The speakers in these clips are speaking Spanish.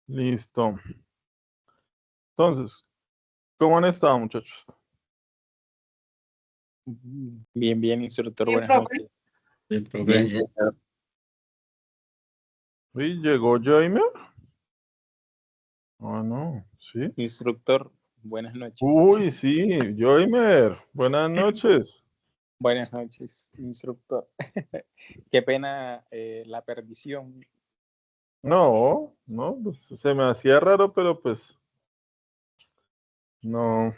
Listo. Entonces, ¿cómo han estado, muchachos? Bien, bien, instructor, Bien, buenas profe. noches. Bien, profe. Bien, señor. Uy, llegó Joimer. Ah, no, sí. Instructor, buenas noches. Uy, sí, Joimer. Buenas noches. Buenas noches, instructor. Qué pena la perdición. No, no, pues, se me hacía raro, pero pues no.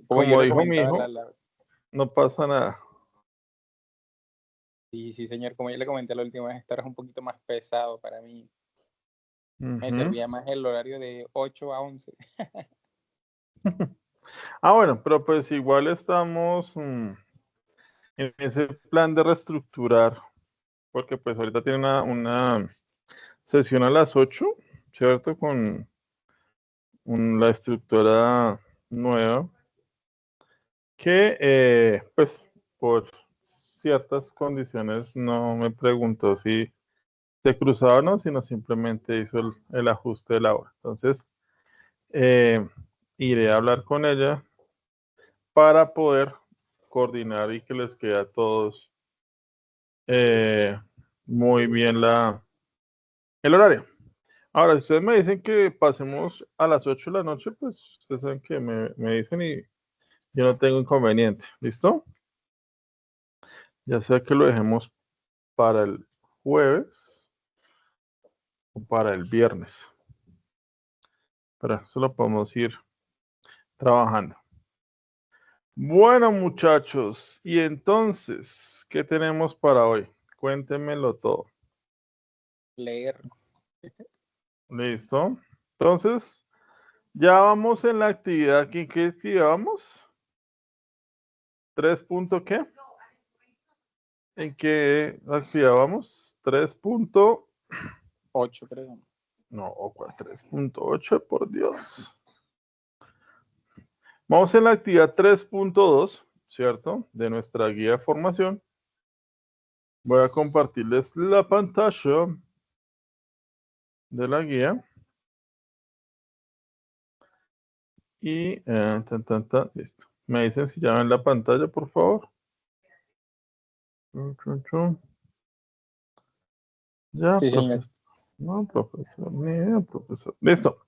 Como yo Como le dijo mi comentaba, hijo, no pasa nada. sí, señor, como yo le comenté la última vez, estar es un poquito más pesado para mí. Me Ujú. servía más el horario de 8 a 11. Ah, bueno, pero pues igual estamos en ese plan de reestructurar, porque pues ahorita tiene una sesión a las 8, ¿cierto? Con la estructura nueva, que pues por ciertas condiciones no me preguntó si se cruzaba o no, sino simplemente hizo el ajuste de la hora. Entonces, iré a hablar con ella para poder coordinar y que les quede a todos muy bien el horario. Ahora, si ustedes me dicen que pasemos a las 8 de la noche, pues ustedes saben que me dicen y yo no tengo inconveniente. ¿Listo? Ya sea que lo dejemos para el jueves o para el viernes. Pero eso lo podemos ir trabajando. Bueno, muchachos, y entonces, ¿qué tenemos para hoy? Cuéntenmelo todo. Leer. ¿Listo? Entonces, ya vamos en la actividad. ¿En qué actividad vamos? ¿3 punto qué? ¿En qué actividad vamos? 8, creo. No, ¿cuál 3.8? Por Dios. Vamos en la actividad 3.2, ¿cierto? De nuestra guía de formación. Voy a compartirles la pantalla de la guía. Y listo. Me dicen si ya ven la pantalla, por favor. Ya, Sí, señor. profesor. No, profesor, ni idea, profesor. Listo.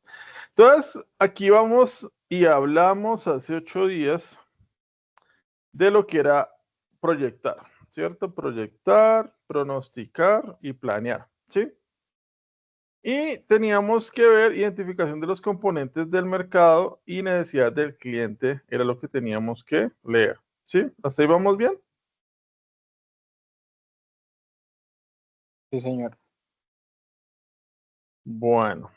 Entonces, aquí vamos y hablamos hace 8 días de lo que era proyectar, ¿cierto? Proyectar, pronosticar y planear, ¿sí? Y teníamos que ver identificación de los componentes del mercado y necesidad del cliente, era lo que teníamos que leer, ¿sí? ¿Hasta ahí vamos bien? Sí, señor. Bueno,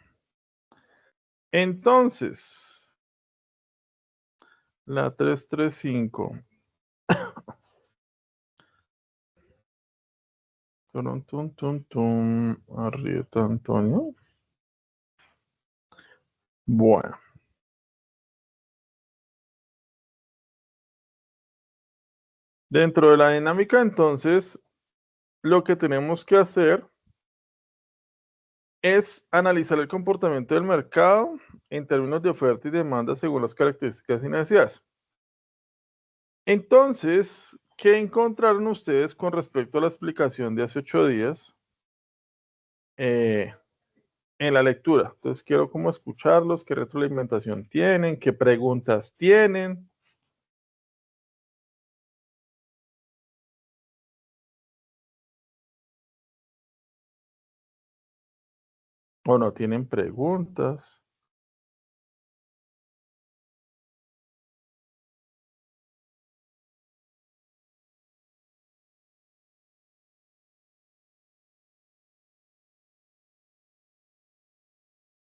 entonces, la 335. Turun, tun, tun, tun. Arrieta Antonio. Bueno. Dentro de la dinámica, entonces, lo que tenemos que hacer es analizar el comportamiento del mercado en términos de oferta y demanda según las características y necesidades. Entonces, ¿qué encontraron ustedes con respecto a la explicación de hace 8 días en la lectura? Entonces, quiero como escucharlos, qué retroalimentación tienen, qué preguntas tienen. ¿O no tienen preguntas?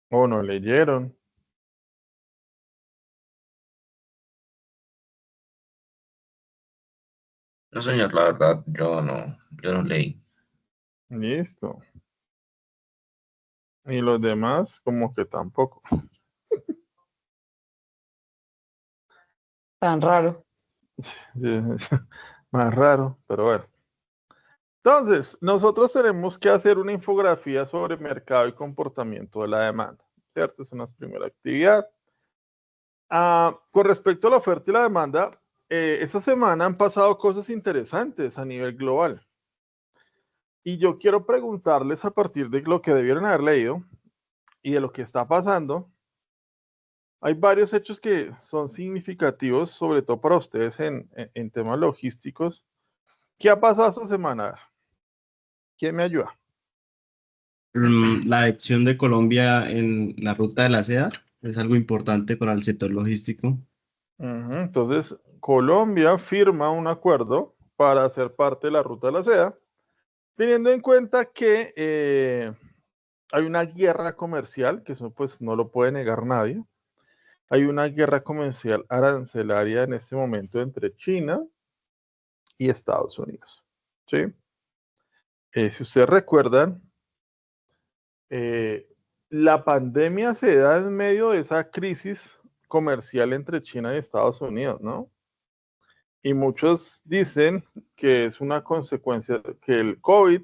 o no leyeron. No, señor, la verdad, yo no leí. Listo. Y los demás, como que tampoco. Tan raro. Más raro, pero bueno. Entonces, nosotros tenemos que hacer una infografía sobre mercado y comportamiento de la demanda, ¿cierto? Es una primera actividad. Con respecto a la oferta y la demanda, esta semana han pasado cosas interesantes a nivel global. Y yo quiero preguntarles a partir de lo que debieron haber leído y de lo que está pasando, hay varios hechos que son significativos, sobre todo para ustedes en temas logísticos. ¿Qué ha pasado esta semana? ¿Quién me ayuda? La adhesión de Colombia en la ruta de la seda es algo importante para el sector logístico. Entonces, Colombia firma un acuerdo para ser parte de la ruta de la seda, teniendo en cuenta que hay una guerra comercial, que eso pues no lo puede negar nadie. Hay una guerra comercial arancelaria en este momento entre China y Estados Unidos. ¿Sí? Si ustedes recuerdan, la pandemia se da en medio de esa crisis comercial entre China y Estados Unidos, ¿no? Y muchos dicen que es una consecuencia que el COVID,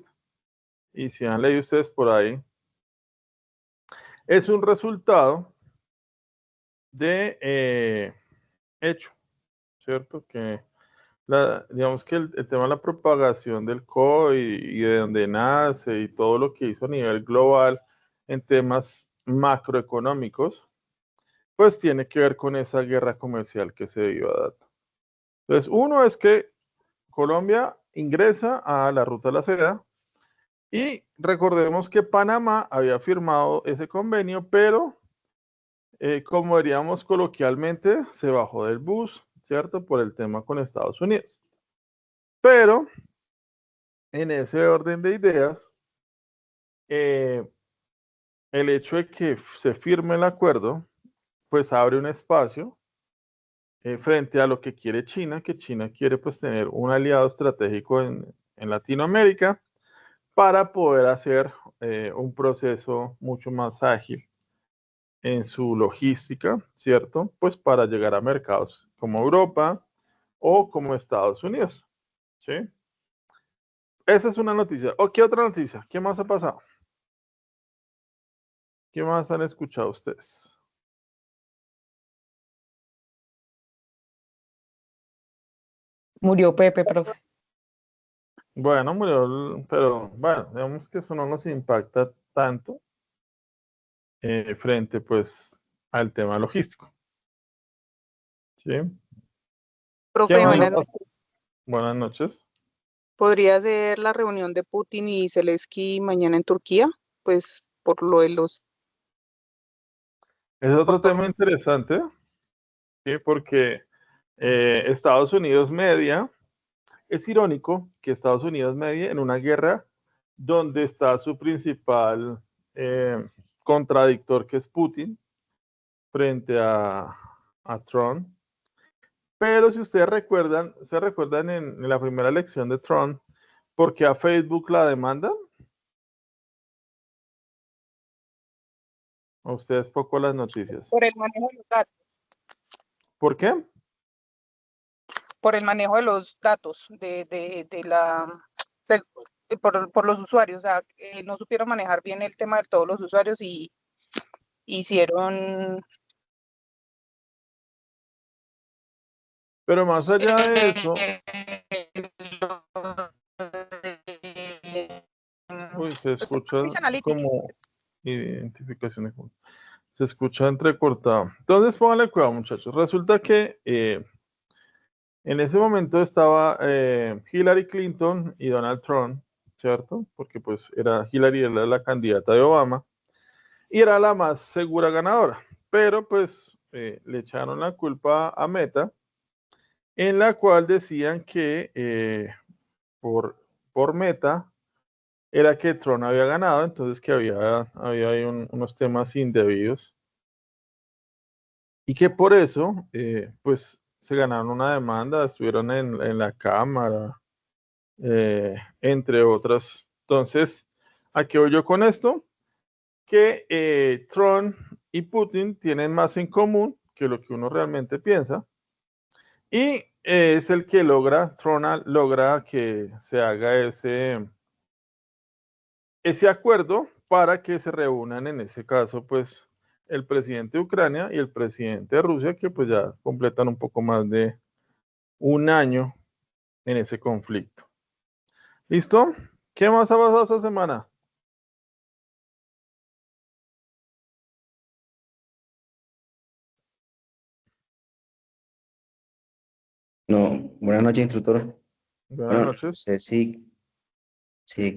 y si han leído ustedes por ahí, es un resultado de hecho, ¿cierto? Que digamos que el tema de la propagación del COVID y de dónde nace y todo lo que hizo a nivel global en temas macroeconómicos, pues tiene que ver con esa guerra comercial que se dio a dar. Entonces, uno es que Colombia ingresa a la ruta de la seda y recordemos que Panamá había firmado ese convenio, pero como diríamos coloquialmente, se bajó del bus, ¿cierto? Por el tema con Estados Unidos. Pero en ese orden de ideas, el hecho de que se firme el acuerdo, pues abre un espacio frente a lo que quiere China, que China quiere pues tener un aliado estratégico en Latinoamérica para poder hacer un proceso mucho más ágil en su logística, ¿cierto? Pues para llegar a mercados como Europa o como Estados Unidos, ¿sí? Esa es una noticia. ¿O qué otra noticia? ¿Qué más ha pasado? ¿Qué más han escuchado ustedes? Murió Pepe, profe. Bueno, murió, pero bueno, digamos que eso no nos impacta tanto frente pues al tema logístico, ¿sí? ¿Qué Profe, más ha buenas pasado? noches. Buenas noches. ¿Podría ser la reunión de Putin y Zelensky mañana en Turquía? Pues por lo de los... Es otro tema interesante, ¿sí? Porque Estados Unidos media, es irónico que Estados Unidos medie en una guerra donde está su principal contradictor, que es Putin, frente a Trump. Pero si ustedes recuerdan, se recuerdan en la primera elección de Trump, ¿por qué a Facebook la demandan? A ustedes poco las noticias. Por el manejo de los datos. ¿Por qué? Por el manejo de los datos por los usuarios. O sea, no supieron manejar bien el tema de todos los usuarios y hicieron... Pero más allá de eso, uy, se escucha como identificaciones. Se escucha entrecortado. Entonces, pónganle cuidado, muchachos. Resulta que en ese momento estaba Hillary Clinton y Donald Trump, ¿cierto? Porque pues Hillary era la candidata de Obama y era la más segura ganadora. Pero pues le echaron la culpa a Meta, en la cual decían que por Meta era que Trump había ganado, entonces que había ahí unos temas indebidos y que por eso, pues se ganaron una demanda, estuvieron en la Cámara, entre otras. Entonces, ¿a qué voy yo con esto? Que Trump y Putin tienen más en común que lo que uno realmente piensa y es el que Trump logra que se haga ese acuerdo para que se reúnan en ese caso, pues, el presidente de Ucrania y el presidente de Rusia, que pues ya completan un poco más de un año en ese conflicto. ¿Listo? ¿Qué más ha pasado esta semana? No, buenas noches, instructor. Buenas Bueno, no noches. sé si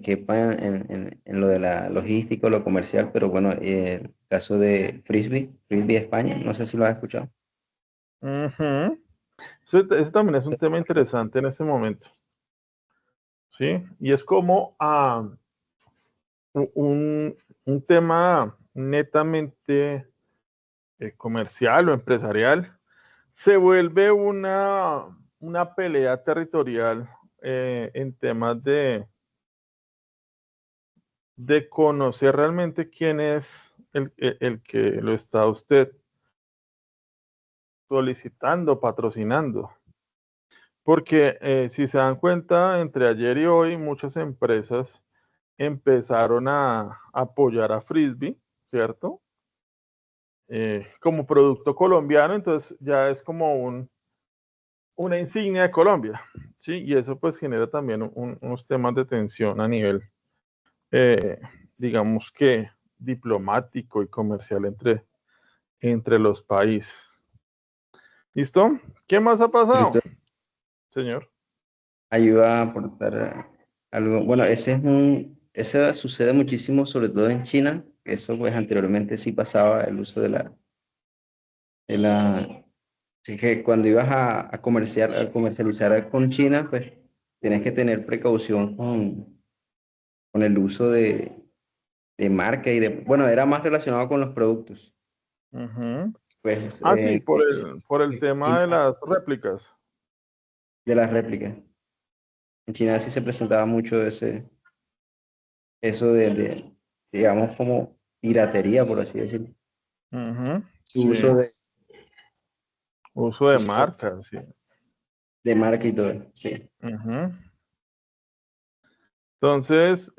quepa en lo de la logística o lo comercial, pero bueno, el caso de Frisbee España, no sé si lo has escuchado. Ujú. Ese también es un tema interesante en este momento, ¿sí? Y es como un tema netamente comercial o empresarial, se vuelve una pelea territorial en temas de conocer realmente quién es el que lo está usted solicitando, patrocinando. Porque si se dan cuenta, entre ayer y hoy muchas empresas empezaron a apoyar a Frisbee, ¿cierto? Como producto colombiano, entonces ya es como una insignia de Colombia, ¿sí? Y eso pues genera también unos temas de tensión a nivel, eh, digamos que diplomático y comercial entre los países. ¿Listo? ¿Qué más ha pasado, Instructor, señor? ayuda a aportar algo. Bueno, eso sucede muchísimo, sobre todo en China. Eso pues anteriormente sí pasaba el uso de la. Así que cuando ibas a comercializar con China, pues tienes que tener precaución con el uso de marca bueno, era más relacionado con los productos. Ujú. Pues Ah, sí, por el tema de China, las réplicas. de las réplicas. En China sí se presentaba mucho eso digamos, como piratería, por así decirlo. Ujú. Su Sí, uso de uso marcas, sí. de marca y todo, sí. Ujú. Entonces,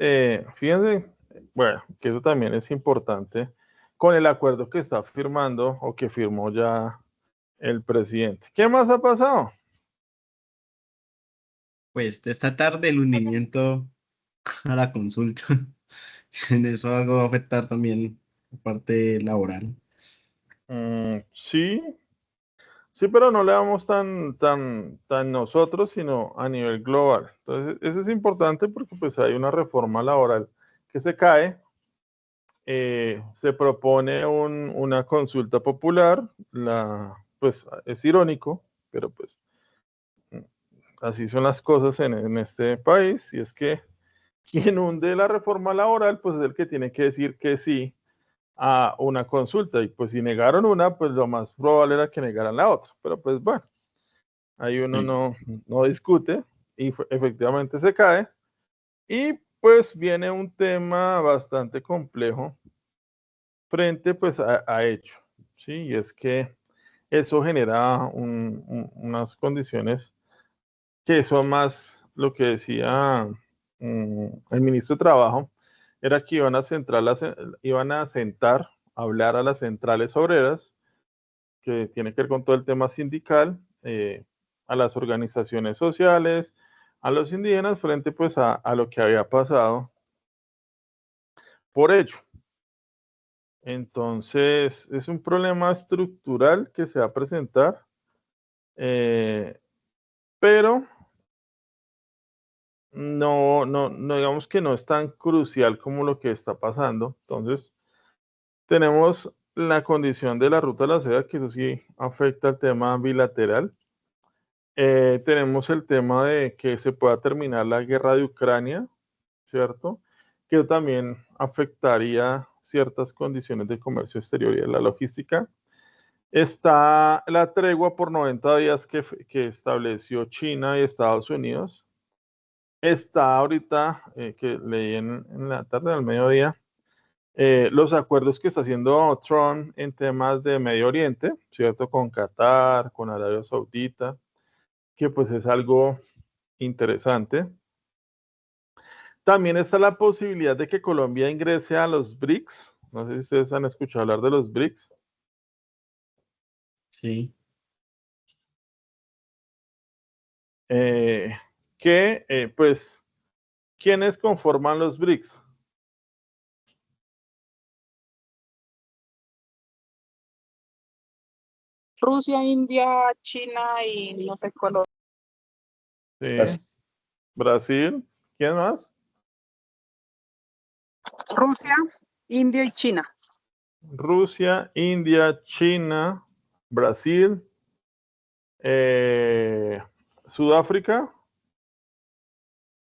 fíjense, bueno, que eso también es importante con el acuerdo que está firmando o que firmó ya el presidente. ¿Qué más ha pasado? Pues esta tarde el hundimiento a la consulta. En eso algo va a afectar también la parte laboral. Sí, sí, pero no le damos tan nosotros, sino a nivel global. Entonces, eso es importante porque pues hay una reforma laboral que se cae, se propone una consulta popular, pues es irónico, pero pues así son las cosas en este país, y es que quien hunde la reforma laboral, pues es el que tiene que decir que sí a una consulta, y pues si negaron una, pues lo más probable era que negaran la otra, pero pues bueno, ahí uno Sí. no discute, y efectivamente se cae, y pues viene un tema bastante complejo frente pues a hecho, ¿sí? Y es que eso genera unas condiciones que son más lo que decía el ministro de Trabajo, era que iban a sentar, a hablar a las centrales obreras, que tiene que ver con todo el tema sindical, a las organizaciones sociales, a los indígenas, frente pues a lo que había pasado por hecho. Entonces, es un problema estructural que se va a presentar, eh, pero no digamos que no es tan crucial como lo que está pasando. Entonces, tenemos la condición de la ruta de la seda, que eso sí afecta al tema bilateral. Tenemos el tema de que se pueda terminar la guerra de Ucrania, ¿cierto? que también afectaría ciertas condiciones de comercio exterior y de la logística. Está la tregua por 90 días que estableció China y Estados Unidos. Está ahorita, que leí en la tarde, al mediodía, los acuerdos que está haciendo Trump en temas de Medio Oriente, ¿cierto? Con Qatar, con Arabia Saudita, que pues es algo interesante. También está la posibilidad de que Colombia ingrese a los BRICS. No sé si ustedes han escuchado hablar de los BRICS. Sí. Pues, ¿quiénes conforman los BRICS? Rusia, India, China y no sé cuál otro. Sí. Así. Brasil. ¿Quién más? Rusia, India y China. Rusia, India, China, Brasil, Sudáfrica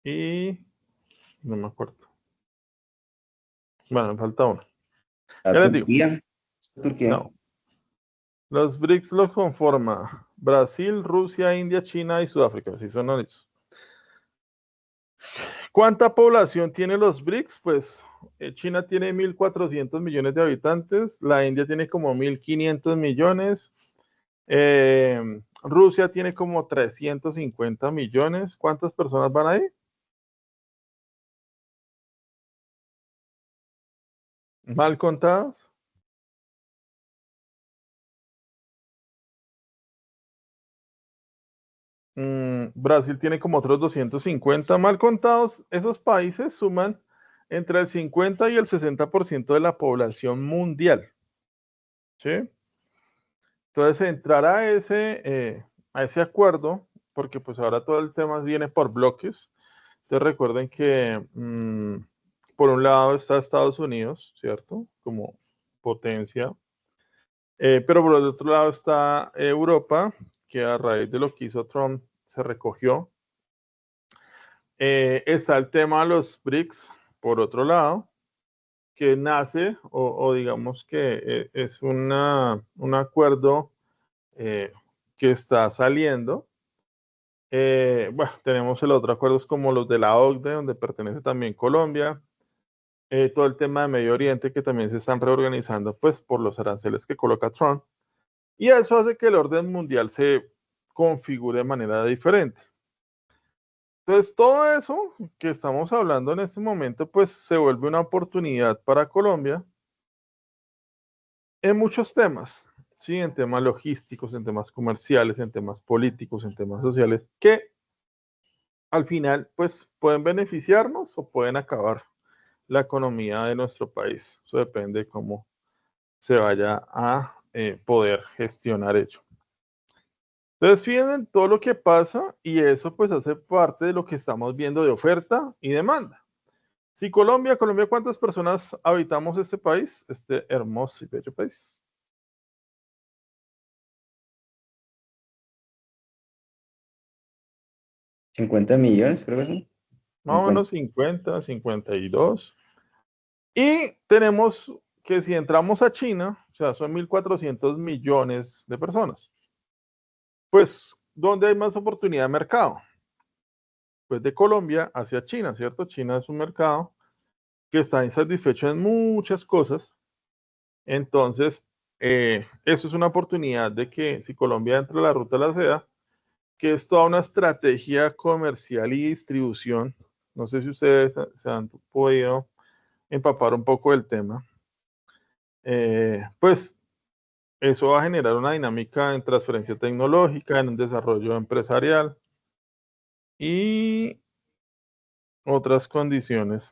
y no me acuerdo. Bueno, me falta uno. ¿A Ya les digo. Turquía? Turquía. No. Los BRICS los conforma Brasil, Rusia, India, China y Sudáfrica. Así son ellos. ¿Cuánta población tiene los BRICS? Pues China tiene 1.400 millones de habitantes, la India tiene como 1.500 millones, Rusia tiene como 350 millones. ¿Cuántas personas van ahí? ¿Mal contadas? Brasil tiene como otros 250. Mal contados, esos países suman entre el 50 y el 60% de la población mundial. ¿Sí? Entonces, entrar a ese acuerdo, porque pues ahora todo el tema viene por bloques. Entonces, recuerden que por un lado está Estados Unidos, ¿cierto? Como potencia. Pero por el otro lado está Europa, que a raíz de lo que hizo Trump se recogió. Está el tema de los BRICS, por otro lado, que nace, o digamos que es un acuerdo que está saliendo. Bueno, tenemos el otro acuerdos como los de la OCDE, donde pertenece también Colombia. Todo el tema de Medio Oriente, que también se están reorganizando, pues, por los aranceles que coloca Trump. Y eso hace que el orden mundial se configure de manera diferente. Entonces, todo eso que estamos hablando en este momento, pues, se vuelve una oportunidad para Colombia en muchos temas, ¿sí? En temas logísticos, en temas comerciales, en temas políticos, en temas sociales, que al final, pues, pueden beneficiarnos o pueden acabar la economía de nuestro país. Eso depende de cómo se vaya a poder gestionar ello. Entonces, fíjense en todo lo que pasa y eso pues hace parte de lo que estamos viendo de oferta y demanda. Si Colombia, ¿cuántas personas habitamos este país? Este hermoso y bello país. 50 millones, creo que son. Más o menos 50, 52. Y tenemos que si entramos a China, o sea, son 1.400 millones de personas. Pues, ¿dónde hay más oportunidad de mercado? Pues de Colombia hacia China, ¿cierto? China es un mercado que está insatisfecho en muchas cosas. Entonces, eso es una oportunidad de que si Colombia entra a la ruta de la seda, que es toda una estrategia comercial y distribución. No sé si ustedes se han podido empapar un poco del tema. Pues eso va a generar una dinámica en transferencia tecnológica, en un desarrollo empresarial y otras condiciones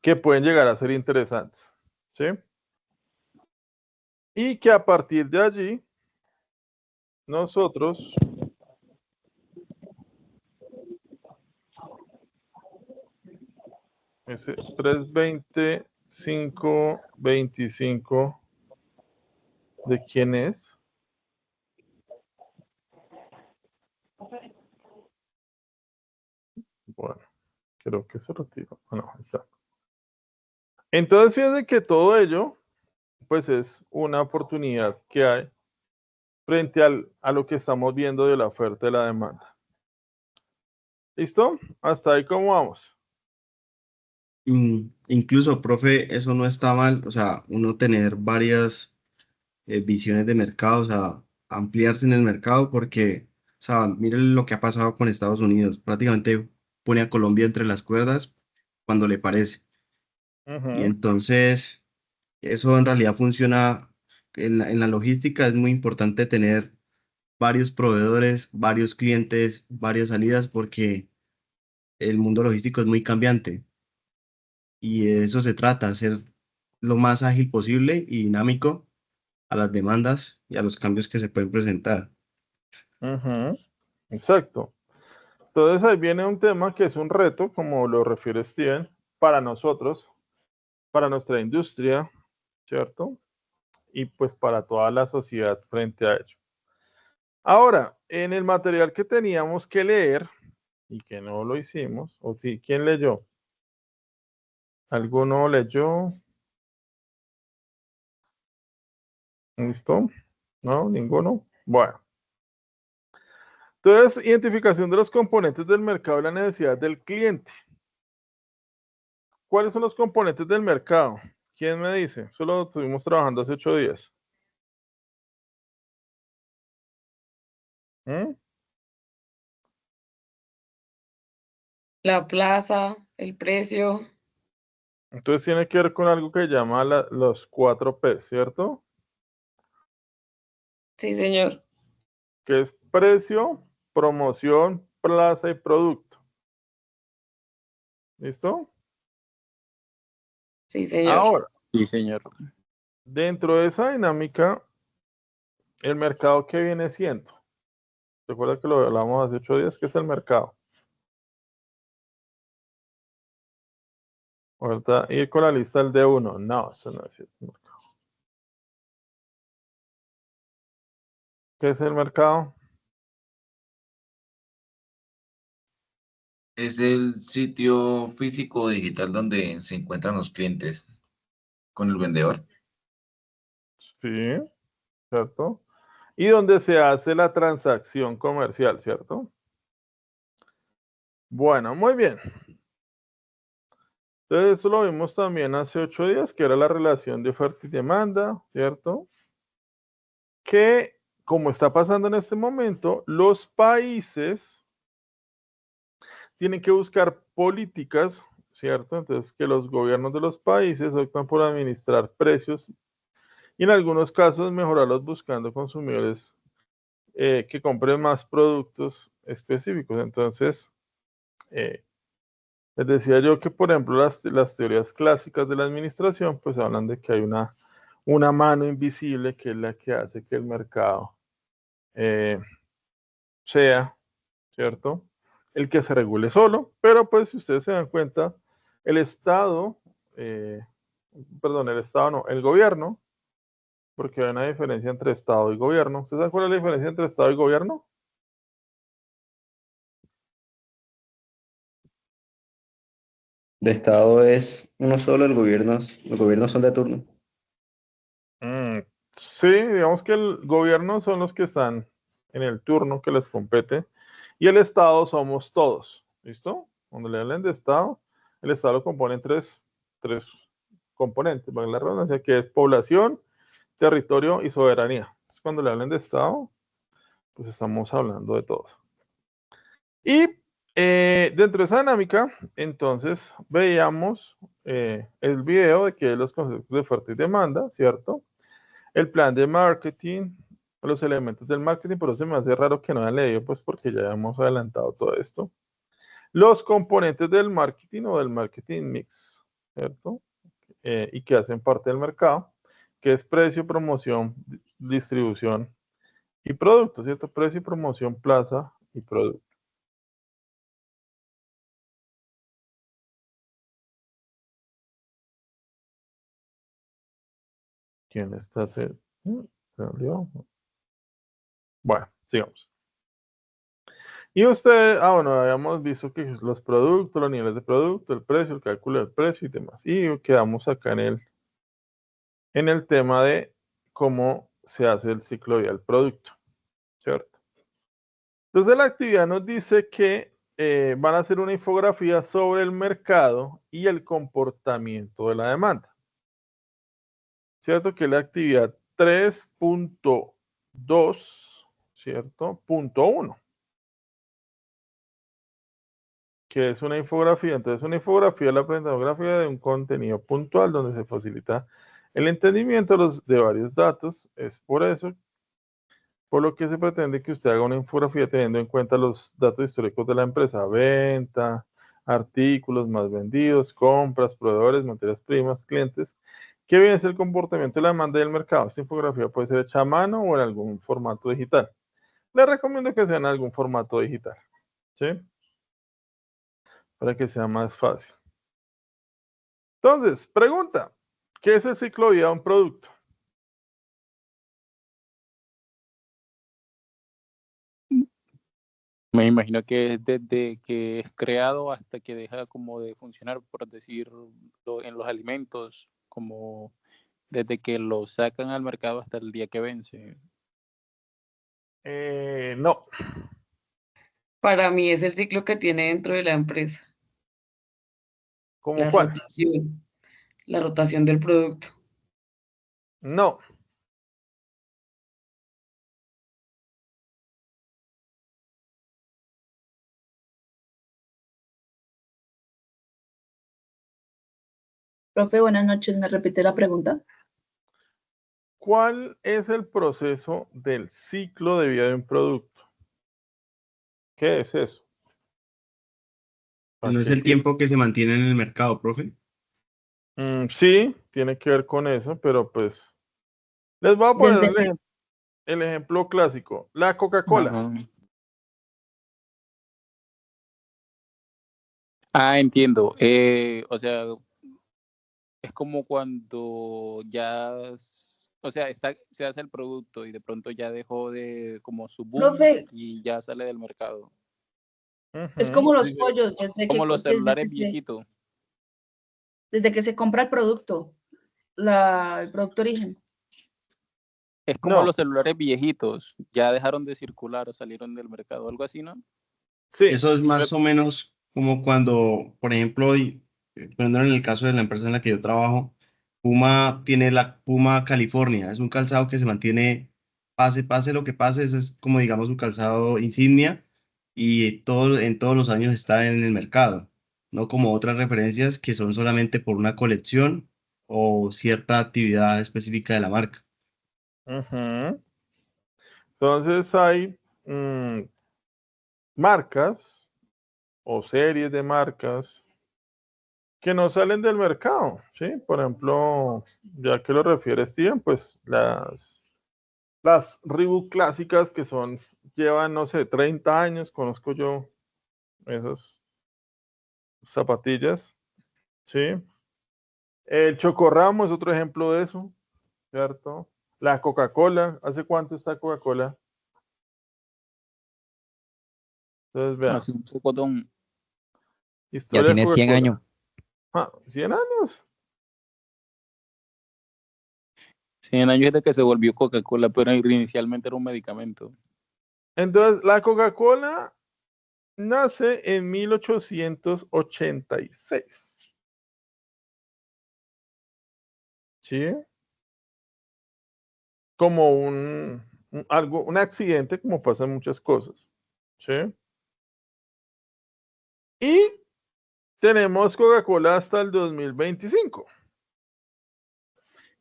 que pueden llegar a ser interesantes, ¿sí? Y que a partir de allí, nosotros ese 320, 525, ¿de quién es? Bueno, Creo que se retiró. Ah, no, ahí está. Entonces, fíjense que todo ello, pues es una oportunidad que hay frente a lo que estamos viendo de la oferta y la demanda. ¿Listo? Hasta ahí, ¿cómo vamos? Incluso, profe, eso no está mal, o sea, uno tener varias visiones de mercado, o sea, ampliarse en el mercado, porque, o sea, miren lo que ha pasado con Estados Unidos, prácticamente pone a Colombia entre las cuerdas cuando le parece. Y Ujú. entonces, eso en realidad funciona, en la logística es muy importante tener varios proveedores, varios clientes, varias salidas, porque el mundo logístico es muy cambiante y de eso se trata, ser lo más ágil posible y dinámico a las demandas y a los cambios que se pueden presentar. Ujú. Exacto. Entonces ahí viene un tema que es un reto, como lo refiere Steven, para nosotros, para nuestra industria, ¿cierto? Y pues para toda la sociedad frente a ello. Ahora, en el material que teníamos que leer y que no lo hicimos, o sí, ¿quién leyó? ¿Alguno leyó? ¿Listo? ¿No? ¿Ninguno? Bueno. Entonces, identificación de los componentes del mercado y la necesidad del cliente. ¿Cuáles son los componentes del mercado? ¿Quién me dice? Solo estuvimos trabajando hace 8 días. ¿Mm? La plaza, el precio. Entonces tiene que ver con algo que llama los 4P, ¿cierto? Sí, señor. Que es precio, promoción, plaza y producto. ¿Listo? Sí, señor. Ahora, Sí, señor. dentro de esa dinámica, el mercado, ¿qué viene siendo? Recuerda que lo hablamos hace 8 días, ¿qué es el mercado? Ahorita ir con la lista del D1. No, eso no es el mercado. ¿Qué es el mercado? Es el sitio físico o digital donde se encuentran los clientes con el vendedor. Sí, ¿cierto? Y donde se hace la transacción comercial, ¿cierto? Bueno, muy bien. Entonces, eso lo vimos también hace 8 días, que era la relación de oferta y demanda, ¿cierto? Que, como está pasando en este momento, los países tienen que buscar políticas, ¿cierto? Entonces, que los gobiernos de los países optan por administrar precios y en algunos casos mejorarlos buscando consumidores que compren más productos específicos. Entonces, eh, les decía yo que, por ejemplo, las teorías clásicas de la administración, pues hablan de que hay una mano invisible que es la que hace que el mercado eh, sea, ¿cierto? El que se regule solo, pero pues si ustedes se dan cuenta, el Estado, eh, perdón, el Estado no, el gobierno, porque hay una diferencia entre Estado y gobierno. ¿Ustedes saben cuál es la diferencia entre Estado y gobierno? El Estado es uno solo, los gobiernos son de turno. Mm, sí, digamos que el gobierno son los que están en el turno que les compete y el Estado somos todos, ¿listo? Cuando le hablen de Estado, el Estado lo componen tres componentes, para la redundancia, que es población, territorio y soberanía. Entonces, cuando le hablen de Estado, pues estamos hablando de todos. Y dentro de esa dinámica, entonces, veíamos el video de que los conceptos de oferta y demanda, ¿cierto? El plan de marketing, los elementos del marketing, pero se me hace raro que no hayan leído, pues porque ya hemos adelantado todo esto. Los componentes del marketing o del marketing mix, ¿cierto? Y que hacen parte del mercado, que es precio, promoción, distribución y producto, ¿cierto? Precio, promoción, plaza y producto. ¿Quién está haciendo? ¿Se olvidó? Bueno, sigamos. Y usted, bueno, habíamos visto que los productos, los niveles de producto, el precio, el cálculo del precio y demás. Y quedamos acá en el tema de cómo se hace el ciclo de vida del producto, ¿cierto? Entonces la actividad nos dice que van a hacer una infografía sobre el mercado y el comportamiento de la demanda. ¿Cierto? Que es la actividad 3.2, ¿cierto? Punto 1. Que es una infografía. Entonces, una infografía es la presentación gráfica de un contenido puntual donde se facilita el entendimiento de varios datos. Es por eso, por lo que se pretende que usted haga una infografía teniendo en cuenta los datos históricos de la empresa: venta, artículos más vendidos, compras, proveedores, materias primas, clientes, que evidencia el comportamiento de la demanda del mercado. Esta infografía puede ser hecha a mano o en algún formato digital. Les recomiendo que sea en algún formato digital, ¿sí? Para que sea más fácil. Entonces, pregunta: ¿qué es el ciclo de vida de un producto? Me imagino que es desde que es creado hasta que deja como de funcionar, por decirlo, en los alimentos, como desde que lo sacan al mercado hasta el día que vence. No. Para mí es el ciclo que tiene dentro de la empresa, ¿Cómo la cuál? rotación del producto. No. Profe, buenas noches. ¿Me repite la pregunta? ¿Cuál es el proceso del ciclo de vida de un producto? ¿Qué es eso? ¿Para No es qué el sirve? tiempo que se mantiene en el mercado, profe. Sí, tiene que ver con eso, pero pues les voy a poner el ejemplo clásico. La Coca-Cola. Entiendo. O sea, es como cuando ya, o sea, se hace el producto y de pronto ya dejó de como su boom Profe, y ya sale del mercado. es como los Sí, pollos, Como los celulares viejitos. desde que se compra el producto, el producto origen. Es como No, los celulares viejitos, ya dejaron de circular o salieron del mercado, algo así, ¿no? sí, Eso es más o menos como cuando, por ejemplo, poniendo en el caso de la empresa en la que yo trabajo, Puma tiene la Puma California. Es un calzado que se mantiene, pase lo que pase, ese es como digamos su calzado insignia y en todos los años está en el mercado, no como otras referencias que son solamente por una colección o cierta actividad específica de la marca. Ujú. Entonces hay marcas o series de marcas que no salen del mercado, ¿sí? Por ejemplo, ya que lo refiere Steven, pues las Reebok clásicas que llevan, no sé, 30 años, conozco yo esas zapatillas, ¿sí? El Chocorramo es otro ejemplo de eso, ¿cierto? La Coca-Cola, ¿hace cuánto está Coca-Cola? Entonces, vean, Hace un pocotón. Ya historia de tiene 100 Coca-Cola. años. 100 años. 100 años desde que se volvió Coca-Cola, pero inicialmente era un medicamento. Entonces, la Coca-Cola nace en 1886. ¿Sí? Como un accidente, como pasa en muchas cosas. ¿Sí? Y tenemos Coca-Cola hasta el 2025.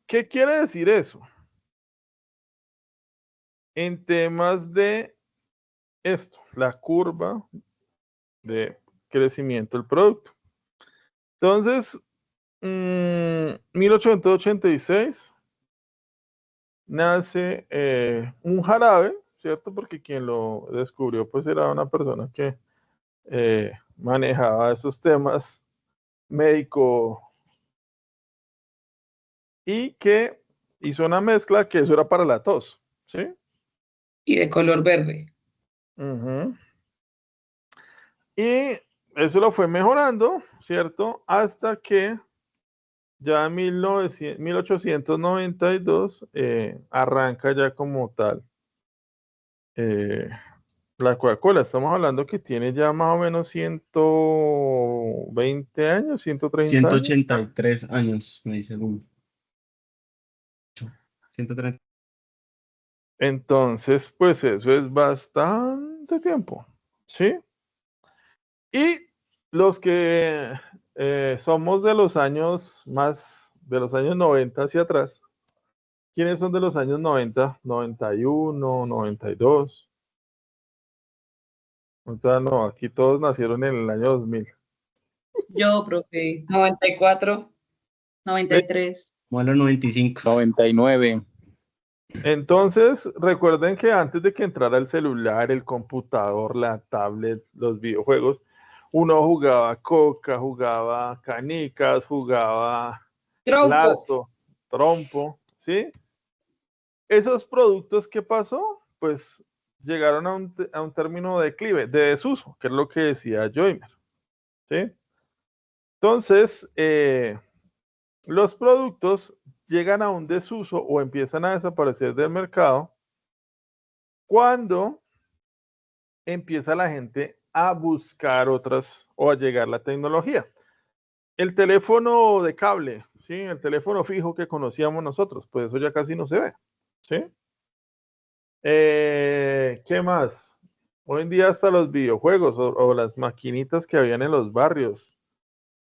¿Qué quiere decir eso? En temas de esto, la curva de crecimiento del producto. Entonces, 1886 nace un jarabe, ¿cierto? Porque quien lo descubrió pues era una persona que manejaba esos temas médico y que hizo una mezcla que eso era para la tos, ¿sí? Y de color verde. Ujú. Y eso lo fue mejorando, ¿cierto? Hasta que ya en 1892 arranca ya como tal la Coca-Cola. Estamos hablando que tiene ya más o menos 120 años, 130 años. 183 años, me dice Google. 130. Entonces, pues eso es bastante tiempo, ¿sí? Y los que somos de los años de los años 90 hacia atrás, ¿quiénes son de los años 90, 91, 92? Ahorita no, aquí todos nacieron en el año 2000. Yo, profe. 94. 93. Modelo 95. 99. Entonces, recuerden que antes de que entrara el celular, el computador, la tablet, los videojuegos, uno jugaba coca, jugaba canicas, jugaba Trompo. lazo, trompo, ¿sí? Esos productos, ¿qué pasó? Pues llegaron a un término de declive, de desuso, que es lo que decía Joymer, ¿sí? Entonces, los productos llegan a un desuso o empiezan a desaparecer del mercado cuando empieza la gente a buscar otras o a llegar la tecnología. El teléfono de cable, ¿sí? El teléfono fijo que conocíamos nosotros, pues eso ya casi no se ve, ¿sí? ¿Qué más? Hoy en día hasta los videojuegos o las maquinitas que habían en los barrios,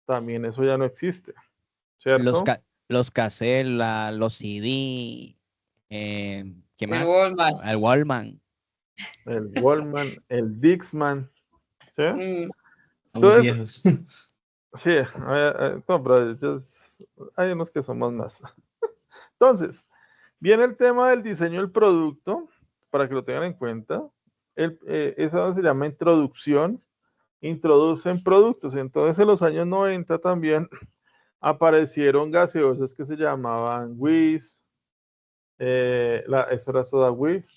también eso ya no existe, ¿cierto? Los cassettes, los CD, ¿qué El más? Walmart. El Walkman. El Wallman, el Dixman, ¿sí? Mm. Somos Entonces, viejos. sí, no, pero hay unos que somos más. Entonces, viene el tema del diseño del producto, para que lo tengan en cuenta. Esa se llama introducción, introducen productos. Entonces, en los años 90 también aparecieron gaseosas que se llamaban Whiz, eso era Soda Whiz,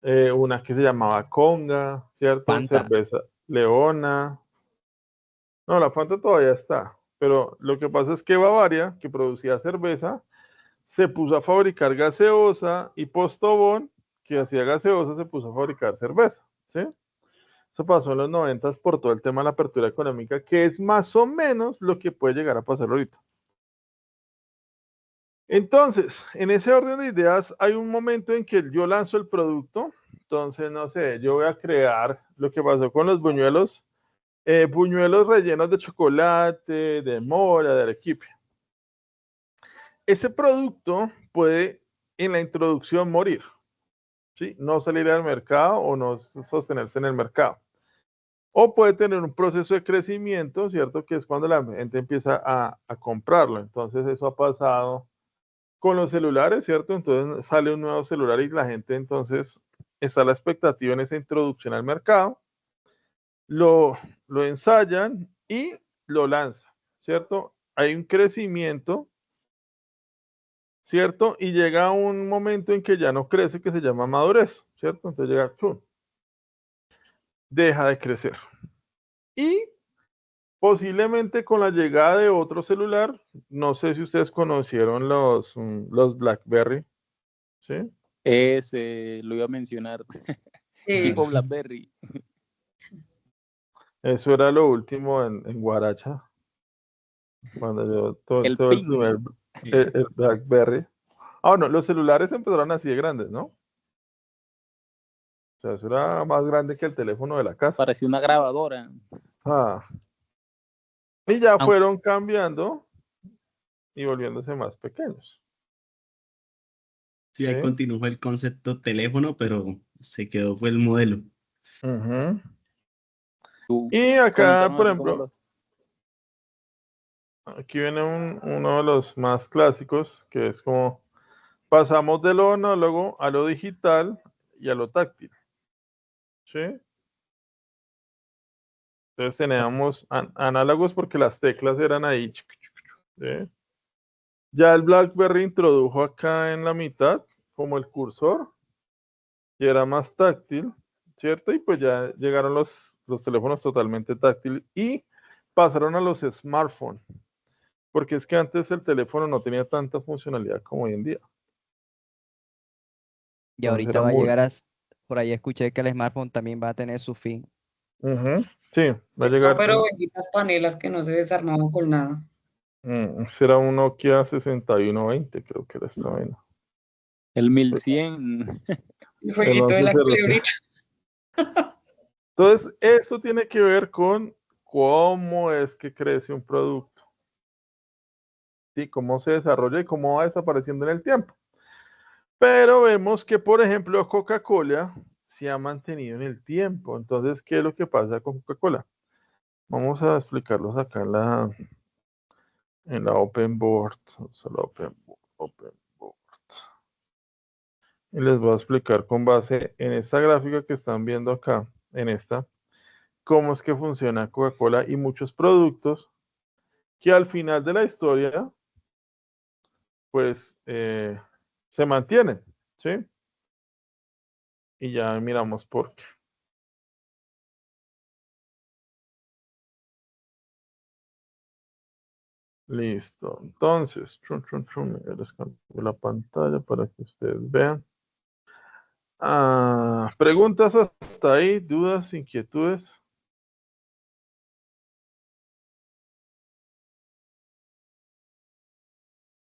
una que se llamaba Conga, ¿cierto? Fanta. Cerveza Leona. No, la Fanta todavía está, pero lo que pasa es que Bavaria, que producía cerveza, se puso a fabricar gaseosa y Postobón, que hacía gaseosa, se puso a fabricar cerveza, ¿sí? Eso pasó en los 90 por todo el tema de la apertura económica, que es más o menos lo que puede llegar a pasar ahorita. Entonces, en ese orden de ideas, hay un momento en que yo lanzo el producto, entonces, no sé, yo voy a crear lo que pasó con los buñuelos, buñuelos rellenos de chocolate, de mora, de arequipe. Ese producto puede en la introducción morir, ¿sí? No salir al mercado o no sostenerse en el mercado. O puede tener un proceso de crecimiento, ¿cierto? Que es cuando la gente empieza a comprarlo. Entonces eso ha pasado con los celulares, ¿cierto? Entonces sale un nuevo celular y la gente entonces está a la expectativa en esa introducción al mercado, lo ensayan y lo lanzan, ¿cierto? Hay un crecimiento, ¿cierto? Y llega un momento en que ya no crece, que se llama madurez, ¿cierto? Entonces llega, ¡chum!, deja de crecer. Y posiblemente con la llegada de otro celular, no sé si ustedes conocieron los BlackBerry, ¿sí? Ese lo iba a mencionar. Sí. Tipo BlackBerry. Eso era lo último en Guaracha. Cuando yo, todo El el fin. primer el BlackBerry. Ah, no, los celulares empezaron así de grandes, ¿no? O sea, eso era más grande que el teléfono de la casa. Parecía una grabadora. Ah. Y ya Aun- fueron cambiando y volviéndose más pequeños. Sí, ahí ¿Sí? continuó el concepto teléfono, pero se quedó fue el modelo. Ujú. Tú- Y acá, comenzaron por así como ejemplo, aquí viene uno de los más clásicos, que es como pasamos de lo análogo a lo digital y a lo táctil. ¿Sí? Entonces teníamos análogos porque las teclas eran ahí. ¿Sí? Ya el BlackBerry introdujo acá en la mitad como el cursor y era más táctil, ¿cierto? Y pues ya llegaron los los teléfonos totalmente táctiles y pasaron a los smartphones, porque es que antes el teléfono no tenía tanta funcionalidad como hoy en día. Y Entonces ahorita era va a muy... llegar a, por ahí escuché que el smartphone también va a tener su fin. Ujú, sí, va a No, llegar... pero benditas panelas que no se desarmaban con nada. será un Nokia 6120, creo que era esta vaina. El 1100. El El jueguito de la 1100. culebrita. Entonces, eso tiene que ver con cómo es que crece un producto, ¿sí? Cómo se desarrolla y cómo va desapareciendo en el tiempo. Pero vemos que, por ejemplo, Coca-Cola se ha mantenido en el tiempo. Entonces, ¿qué es lo que pasa con Coca-Cola? Vamos a explicarlos acá en la Open Board. Solo Open Board. Y les voy a explicar con base en esta gráfica que están viendo acá, en esta, cómo es que funciona Coca-Cola y muchos productos que al final de la historia, pues, se mantienen, ¿sí? Y ya miramos por qué. Listo. Entonces, les cambio la pantalla para que ustedes vean. ¿Preguntas hasta ahí? ¿Dudas? ¿Inquietudes?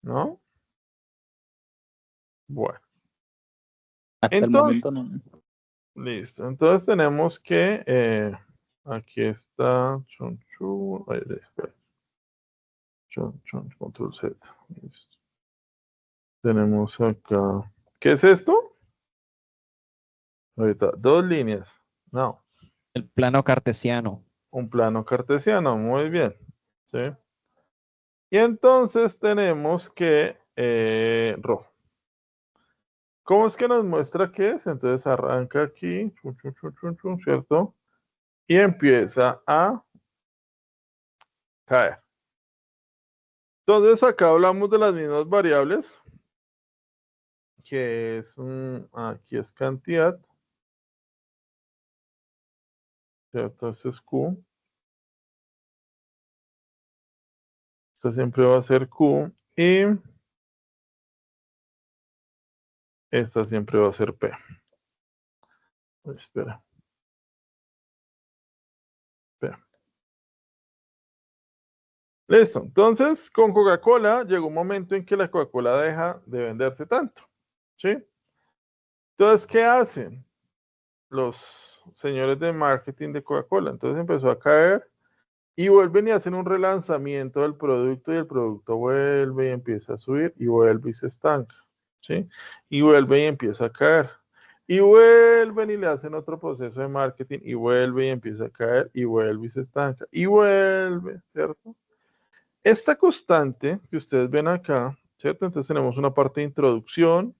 ¿No? Bueno. Hasta el Entonces, momento no. listo. Entonces tenemos que, aquí está, ahí, espera. Control Z. Listo. Tenemos acá, ¿qué es esto? Ahorita, 2 líneas. No, El plano cartesiano. un plano cartesiano, muy bien. ¿Sí? Y entonces tenemos que, rojo. ¿Cómo es que nos muestra qué es? Entonces arranca aquí, ¿cierto? Y empieza a caer. Entonces acá hablamos de las mismas variables, que es, aquí es cantidad, ¿cierto? Esto es Q. Esta siempre va a ser Q y esta siempre va a ser P. Espera. P. Listo. Entonces, con Coca-Cola llegó un momento en que la Coca-Cola deja de venderse tanto. ¿Sí? Entonces, ¿qué hacen los señores de marketing de Coca-Cola? Entonces empezó a caer y vuelven y hacen un relanzamiento del producto y el producto vuelve y empieza a subir y vuelve y se estanca. ¿Sí? Y vuelve y empieza a caer. Y vuelven y le hacen otro proceso de marketing y vuelve y empieza a caer y vuelve y se estanca y vuelve, ¿cierto? Esta constante que ustedes ven acá, ¿cierto? Entonces tenemos una parte de introducción,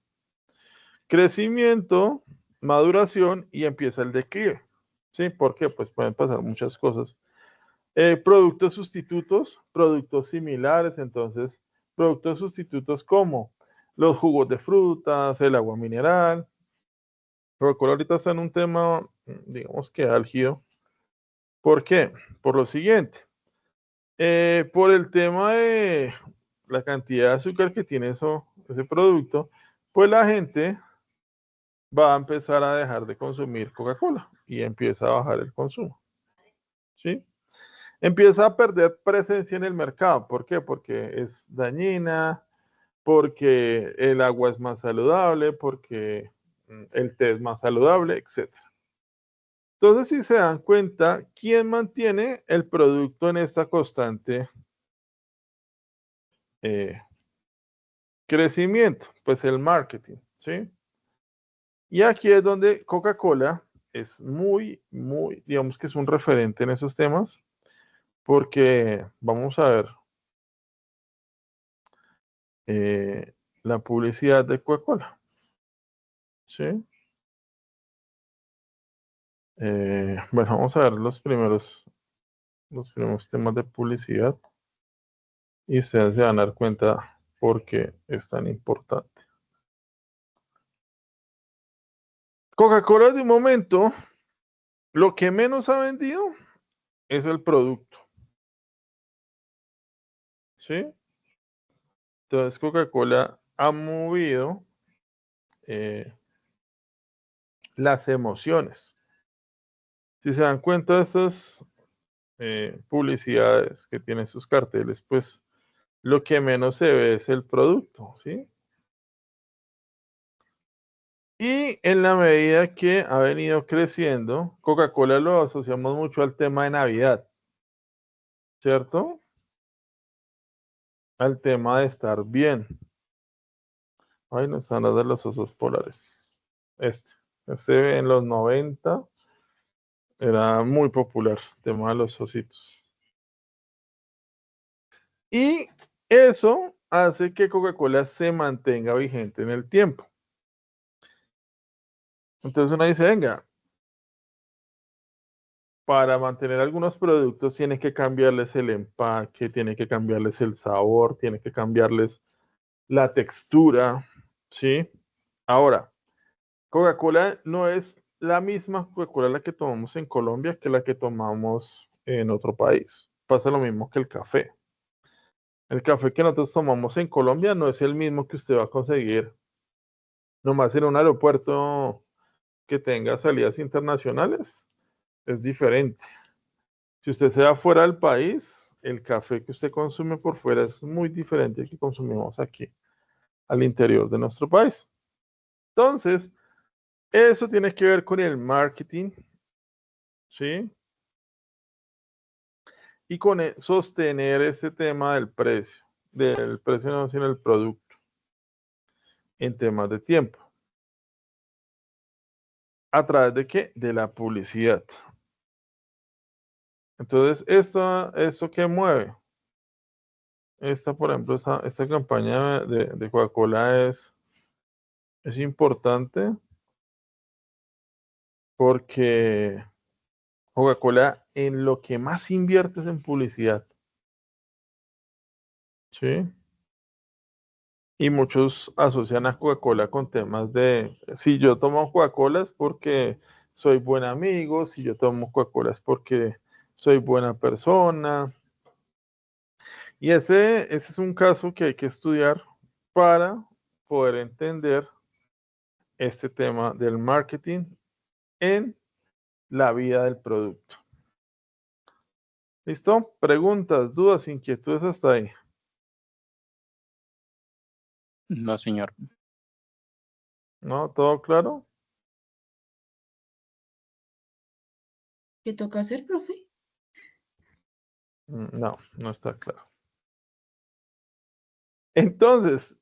crecimiento, maduración y empieza el declive. ¿Sí? ¿Por qué? Pues pueden pasar muchas cosas. Productos sustitutos, productos similares, entonces, productos sustitutos como los jugos de frutas, el agua mineral. Coca-Cola ahorita está en un tema, digamos que álgido. ¿Por qué? Por lo siguiente. Por el tema de la cantidad de azúcar que tiene ese producto, pues la gente va a empezar a dejar de consumir Coca-Cola y empieza a bajar el consumo. ¿Sí? Empieza a perder presencia en el mercado. ¿Por qué? Porque es dañina, porque el agua es más saludable, porque el té es más saludable, etc. Entonces, si se dan cuenta, ¿quién mantiene el producto en esta constante crecimiento? Pues el marketing, ¿sí? Y aquí es donde Coca-Cola es muy, digamos que es un referente en esos temas, porque vamos a ver la publicidad de Coca-Cola, ¿sí? Bueno, vamos a ver los primeros temas de publicidad y ustedes se van a dar cuenta por qué es tan importante. Coca-Cola de un momento Lo que menos ha vendido es el producto. ¿Sí? Entonces Coca-Cola ha movido las emociones. Si se dan cuenta de estas publicidades que tienen sus carteles, pues lo que menos se ve es el producto, ¿sí? Y en la medida que ha venido creciendo, Coca-Cola lo asociamos mucho al tema de Navidad, ¿cierto? Al tema de estar bien. Ay, no están las de los osos polares. Este en los 90 era muy popular, el tema de los ositos. Y eso hace que Coca-Cola se mantenga vigente en el tiempo. Entonces uno dice, venga, para mantener algunos productos tiene que cambiarles el empaque, tiene que cambiarles el sabor, tiene que cambiarles la textura, ¿sí? Ahora, Coca-Cola no es la misma Coca-Cola la que tomamos en Colombia que la que tomamos en otro país. Pasa lo mismo que el café. El café que nosotros tomamos en Colombia no es el mismo que usted va a conseguir nomás en un aeropuerto que tenga salidas internacionales. Es diferente. Si usted se va fuera del país, el café que usted consume por fuera es muy diferente al que consumimos aquí, al interior de nuestro país. Entonces, eso tiene que ver con el marketing, ¿sí? Y con sostener ese tema del precio no, sino el producto, en temas de tiempo. ¿A través de qué? De la publicidad. Entonces, ¿esto qué mueve? Por ejemplo, esta campaña de Coca-Cola es importante porque Coca-Cola en lo que más invierte es en publicidad. ¿Sí? Y muchos asocian a Coca-Cola con temas de, si yo tomo Coca-Cola es porque soy buen amigo, si yo tomo Coca-Cola es porque soy buena persona. Y ese es un caso que hay que estudiar para poder entender este tema del marketing en la vida del producto. ¿Listo? Preguntas, dudas, inquietudes hasta ahí. No, señor. ¿No? ¿Todo claro? ¿Qué toca hacer, profe? No, no está claro. Entonces,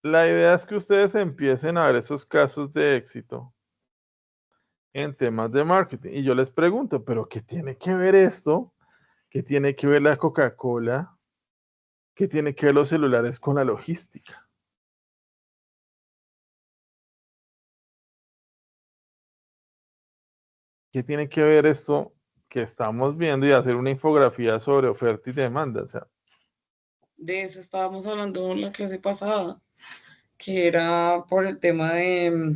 la idea es que ustedes empiecen a ver esos casos de éxito en temas de marketing. Y yo les pregunto, ¿pero qué tiene que ver esto? ¿Qué tiene que ver la Coca-Cola? ¿Qué tiene que ver los celulares con la logística? ¿Qué tiene que ver esto que estamos viendo y hacer una infografía sobre oferta y demanda? O sea, De eso estábamos hablando en la clase pasada, que era por el tema de,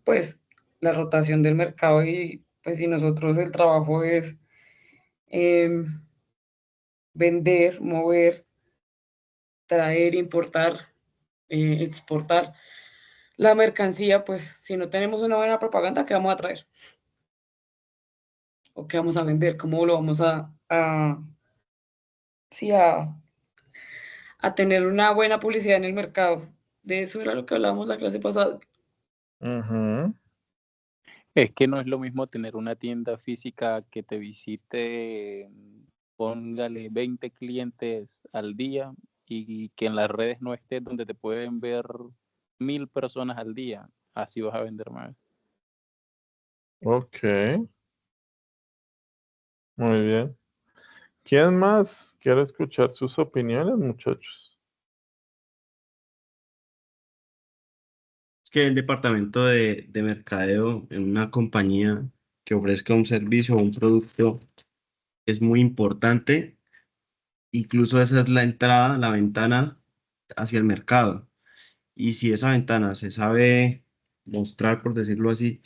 pues, la rotación del mercado y, pues, si nosotros el trabajo es vender, mover, traer, importar, exportar la mercancía, pues, si no tenemos una buena propaganda, ¿qué vamos a traer? ¿O qué vamos a vender? ¿Cómo lo vamos sí, a tener una buena publicidad en el mercado? De eso era lo que hablábamos la clase pasada. Es que no es lo mismo tener una tienda física que te visite, póngale 20 clientes al día y que en las redes no estés donde te pueden ver 1000 personas al día. Así vas a vender más. ok. Muy bien. ¿Quién más quiere escuchar sus opiniones, muchachos? Es que el departamento de mercadeo en una compañía que ofrezca un servicio o un producto es muy importante. Incluso esa es la entrada, la ventana hacia el mercado. Y si esa ventana se sabe mostrar, por decirlo así,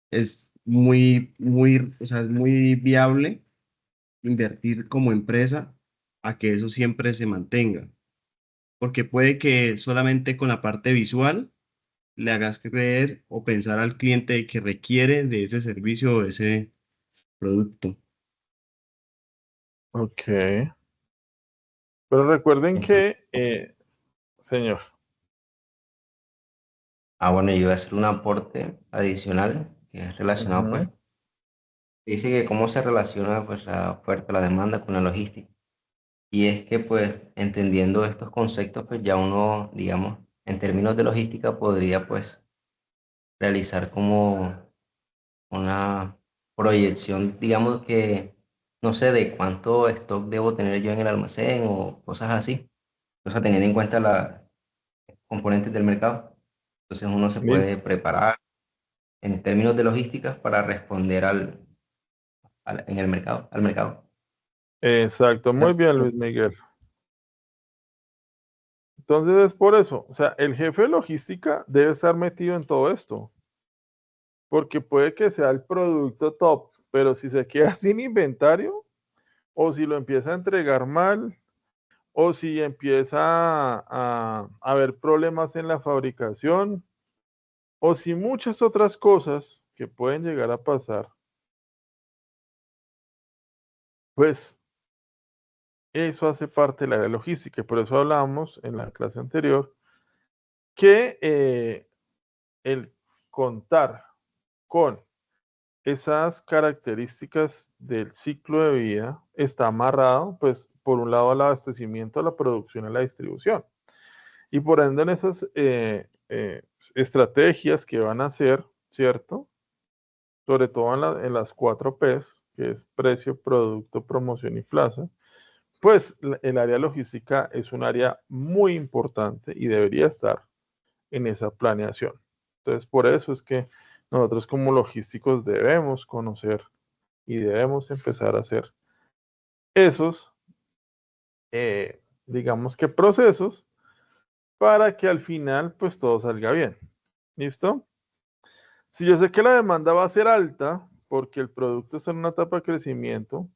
es o sea, es muy viable invertir como empresa a que eso siempre se mantenga, porque puede que solamente con la parte visual le hagas creer o pensar al cliente que requiere de ese servicio o de ese producto. Ok. Pero recuerden Entonces, que, señor, bueno, yo voy a hacer un aporte adicional que es relacionado, pues, ujú, dice que cómo se relaciona pues la oferta, la demanda con la logística. Y es que pues entendiendo estos conceptos, pues ya uno, digamos, en términos de logística podría pues realizar como una proyección, digamos que, no sé, de cuánto stock debo tener yo en el almacén o cosas así. O sea, teniendo en cuenta los componentes del mercado. Entonces uno se listo. puede preparar en términos de logística para responder en el mercado, al mercado. Exacto, muy Entonces, bien, Luis Miguel. Entonces es por eso, o sea, el jefe de logística debe estar metido en todo esto, porque puede que sea el producto top, pero si se queda sin inventario, o si lo empieza a entregar mal, o si empieza a haber problemas en la fabricación, o si muchas otras cosas que pueden llegar a pasar, pues eso hace parte de la área logística. Y por eso hablamos en la clase anterior que el contar con esas características del ciclo de vida está amarrado, pues, por un lado al abastecimiento, a la producción y a la distribución. Y por ende en esas estrategias que van a hacer, ¿cierto? Sobre todo en las 4 Ps, que es precio, producto, promoción y plaza, pues el área logística es un área muy importante y debería estar en esa planeación. Entonces, por eso es que nosotros como logísticos debemos conocer y debemos empezar a hacer esos, digamos que procesos, para que al final pues todo salga bien. ¿Listo? Si yo sé que la demanda va a ser alta, porque el producto está en una etapa de crecimiento,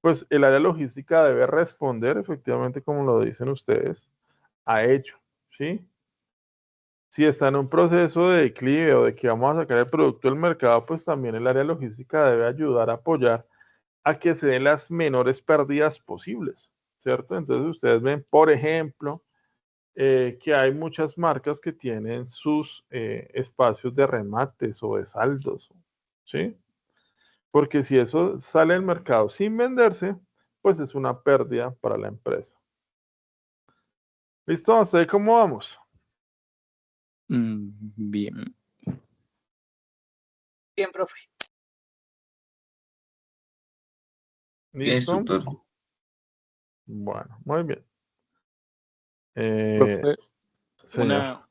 pues el área logística debe responder efectivamente como lo dicen ustedes, a ello, ¿sí? Si está en un proceso de declive o de que vamos a sacar el producto del mercado, pues también el área logística debe ayudar a apoyar a que se den las menores pérdidas posibles, ¿cierto? Entonces ustedes ven, por ejemplo, que hay muchas marcas que tienen sus espacios de remates o de saldos, ¿sí? Porque si eso sale al mercado sin venderse, pues es una pérdida para la empresa. ¿Listo? ¿Hasta ahí cómo vamos? Bien. Bien, profe. Bien, ¿Listo? instructor. Bueno, muy bien. Profe, Señor.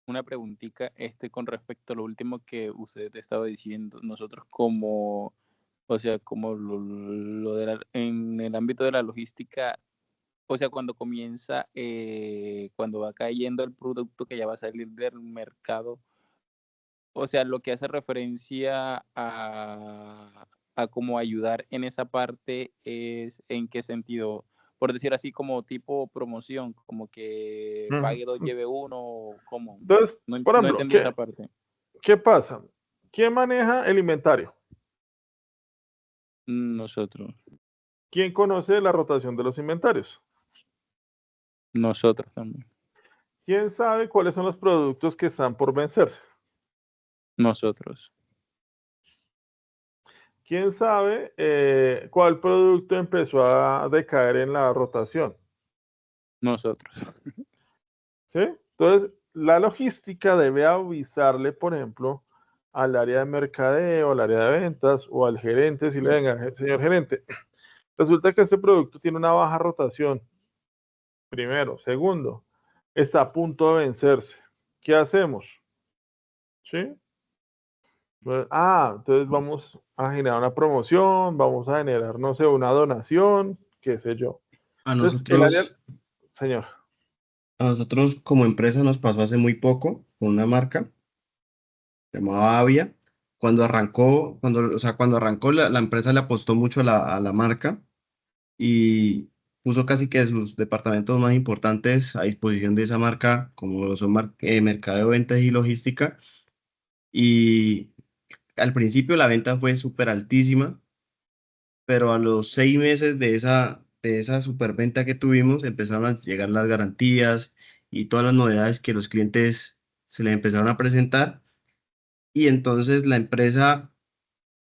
una preguntita con respecto a lo último que usted estaba diciendo. Nosotros como, o sea, como en el ámbito de la logística, o sea, cuando comienza, cuando va cayendo el producto que ya va a salir del mercado, o sea, lo que hace referencia a cómo ayudar en esa parte es en qué sentido, por decir así, como tipo promoción, como que pague dos, lleve uno, ¿cómo? Entonces, No, por no ejemplo, entendí esa parte. ¿qué pasa? ¿Quién maneja el inventario? Nosotros ¿Quién conoce la rotación de los inventarios? también. ¿Quién sabe cuáles son los productos que están por vencerse? Nosotros. ¿Quién sabe cuál producto empezó a decaer en la rotación? Nosotros. ¿Sí? Entonces, la logística debe avisarle, por ejemplo, al área de mercadeo, al área de ventas o al gerente, si le venga, señor gerente, resulta que este producto tiene una baja rotación. Primero. Segundo, está a punto de vencerse. ¿Qué hacemos? ¿Sí? Entonces vamos a generar una promoción, vamos a generar, no sé, una donación, qué sé yo. A Entonces, el área, nosotros, señor, a nosotros como empresa nos pasó hace muy poco con una marca llamada Avia, cuando arrancó, cuando arrancó la empresa le apostó mucho a la marca y puso casi que sus departamentos más importantes a disposición de esa marca, como lo son mercadeo, ventas y logística. Y al principio la venta fue súper altísima, pero a los 6 meses de esa superventa que tuvimos, empezaron a llegar las garantías y todas las novedades que los clientes se les empezaron a presentar. Y entonces la empresa,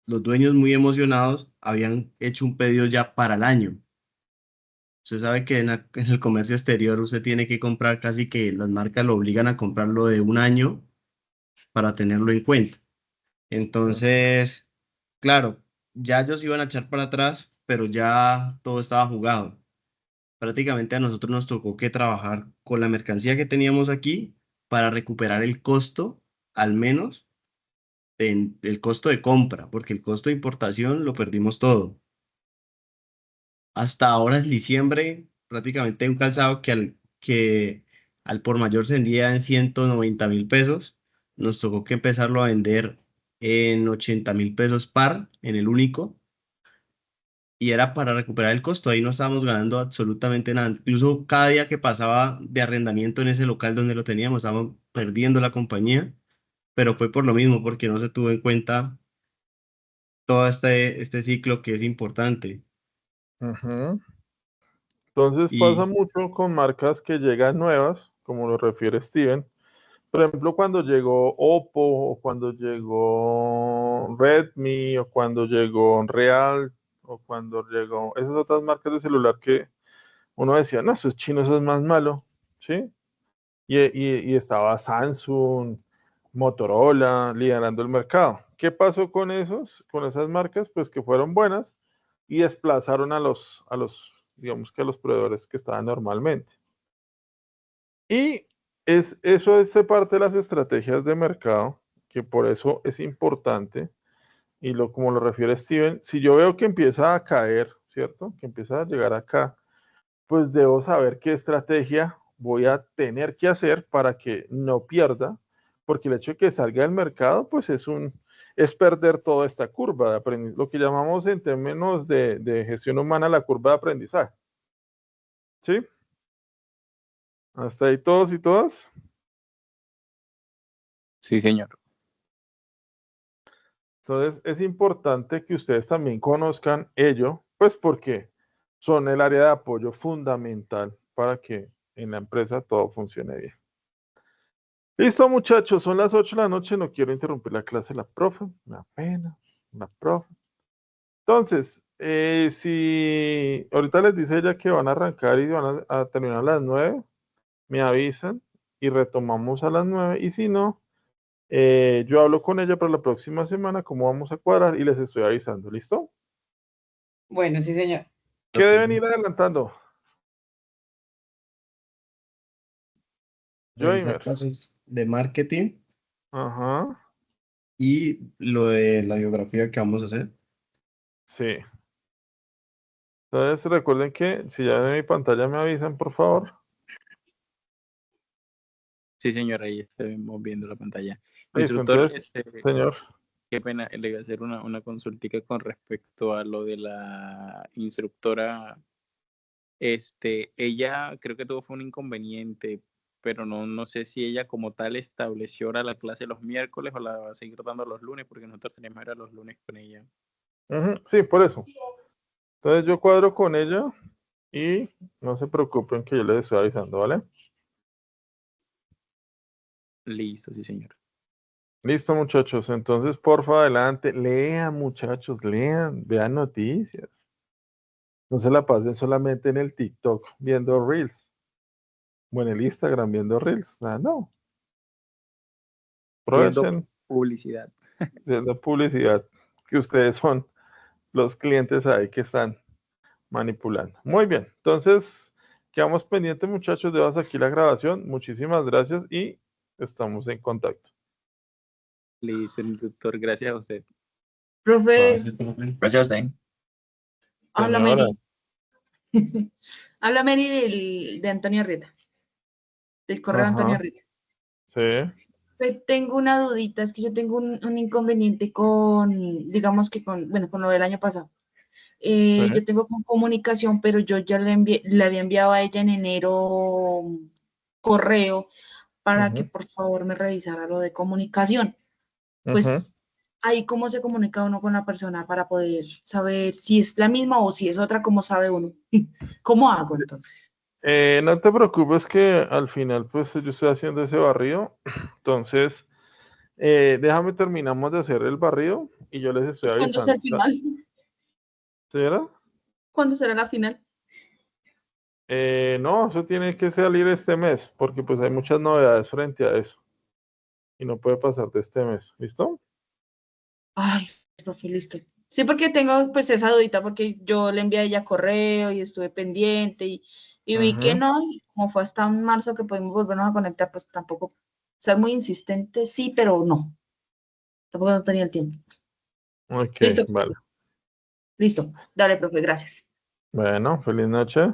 los dueños muy emocionados, habían hecho un pedido ya para el año. Usted sabe que en el comercio exterior usted tiene que comprar casi que las marcas lo obligan a comprarlo de un año para tenerlo en cuenta. Entonces, claro, ya ellos iban a echar para atrás, pero ya todo estaba jugado. Prácticamente a nosotros nos tocó que trabajar con la mercancía que teníamos aquí para recuperar el costo, al menos del costo de compra, porque el costo de importación lo perdimos todo. Hasta ahora en diciembre, prácticamente un calzado que al por mayor se vendía en 190.000 pesos, nos tocó que empezarlo a vender en 80.000 pesos par, en el único, y era para recuperar el costo. Ahí no estábamos ganando absolutamente nada. Incluso cada día que pasaba de arrendamiento en ese local donde lo teníamos, estábamos perdiendo la compañía, pero fue por lo mismo, porque no se tuvo en cuenta todo este ciclo que es importante. Ujú. Entonces pasa Y mucho con marcas que llegan nuevas, como lo refiere Steven. Por ejemplo, cuando llegó Oppo, o cuando llegó Redmi, o cuando llegó Real, o cuando llegó esas otras marcas de celular que uno decía, no, esos chinos es más malo, ¿sí? Y estaba Samsung, Motorola liderando el mercado. ¿Qué pasó con con esas marcas? Pues que fueron buenas y desplazaron digamos que a los proveedores que estaban normalmente. Y eso es parte de las estrategias de mercado, que por eso es importante, y como lo refiere Steven, si yo veo que empieza a caer, ¿cierto? Que empieza a llegar acá, pues debo saber qué estrategia voy a tener que hacer para que no pierda, porque el hecho de que salga del mercado, pues es perder toda esta curva de aprendizaje, lo que llamamos en términos de gestión humana la curva de aprendizaje. ¿Sí? Hasta ahí todos y todas. Sí, señor. Entonces es importante que ustedes también conozcan ello, pues porque son el área de apoyo fundamental para que en la empresa todo funcione bien. Listo, muchachos, son las 8 de la noche, no quiero interrumpir la clase de la profe, una pena, la profe. Entonces, si ahorita les dice ella que van a arrancar y van a terminar a las 9, me avisan y retomamos a las 9, y si no, yo hablo con ella para la próxima semana, cómo vamos a cuadrar, y les estoy avisando, ¿listo? Bueno, sí, señor. ¿Qué deben ir adelantando? revisar Joimer. casos de marketing Ajá, y lo de la biografía que vamos a hacer. sí. Entonces recuerden que si ya ven mi pantalla me avisan, por favor. Sí, señor, ahí estamos viendo la pantalla. Listo, Instructor, entonces, señor. qué pena, le iba a hacer una consultica con respecto a lo de la instructora. Ella creo que tuvo fue un inconveniente, pero no sé si ella como tal estableció ahora la clase los miércoles o la va a seguir dando los lunes, porque nosotros tenemos era los lunes con ella. Sí, por eso. Entonces yo cuadro con ella y no se preocupen que yo les estoy avisando, ¿vale? Listo, sí, señor. Listo, muchachos. Entonces, porfa, adelante. Lean, muchachos, lean, vean noticias. No se la pasen solamente en el TikTok viendo Reels o en el Instagram viendo Reels. No. Viendo Aprovechen publicidad. viendo publicidad, que ustedes son los clientes ahí que están manipulando. Muy bien. Entonces, quedamos pendientes, muchachos. Debas aquí la grabación. Muchísimas gracias y estamos en contacto. Listo, instructor, gracias a usted. Profe, Gracias a usted. habla Señora. Mary. Habla Mary de Antonio Arrieta, del correo Ajá. Antonio Arrieta. Sí. Tengo una dudita, es que yo tengo un inconveniente con, digamos que bueno, con lo del año pasado. Sí. Yo tengo comunicación, pero yo ya le había enviado a ella en enero correo para que Ujú, por favor me revisara lo de comunicación. ujú. Pues ahí cómo se comunica uno con la persona para poder saber si es la misma o si es otra, ¿cómo sabe uno? ¿Cómo hago entonces? No te preocupes que al final pues yo estoy haciendo ese barrido. Entonces, déjame terminamos de hacer el barrido y yo les estoy ¿Cuándo será avisando. el final? ¿Señora? ¿Cuándo será la final? No, eso tiene que salir este mes porque pues hay muchas novedades frente a eso y no puede pasar de este mes. ¿Listo? Ay, profe, listo. Sí, porque tengo pues esa dudita, porque yo le envié a ella correo y estuve pendiente y vi que Ujú. no, y como fue hasta en marzo que pudimos volvernos a conectar, pues tampoco ser muy insistente, sí, pero no, tampoco no tenía el tiempo. Ok, Listo, vale. profe. Listo. Dale, profe, gracias. Bueno, feliz noche.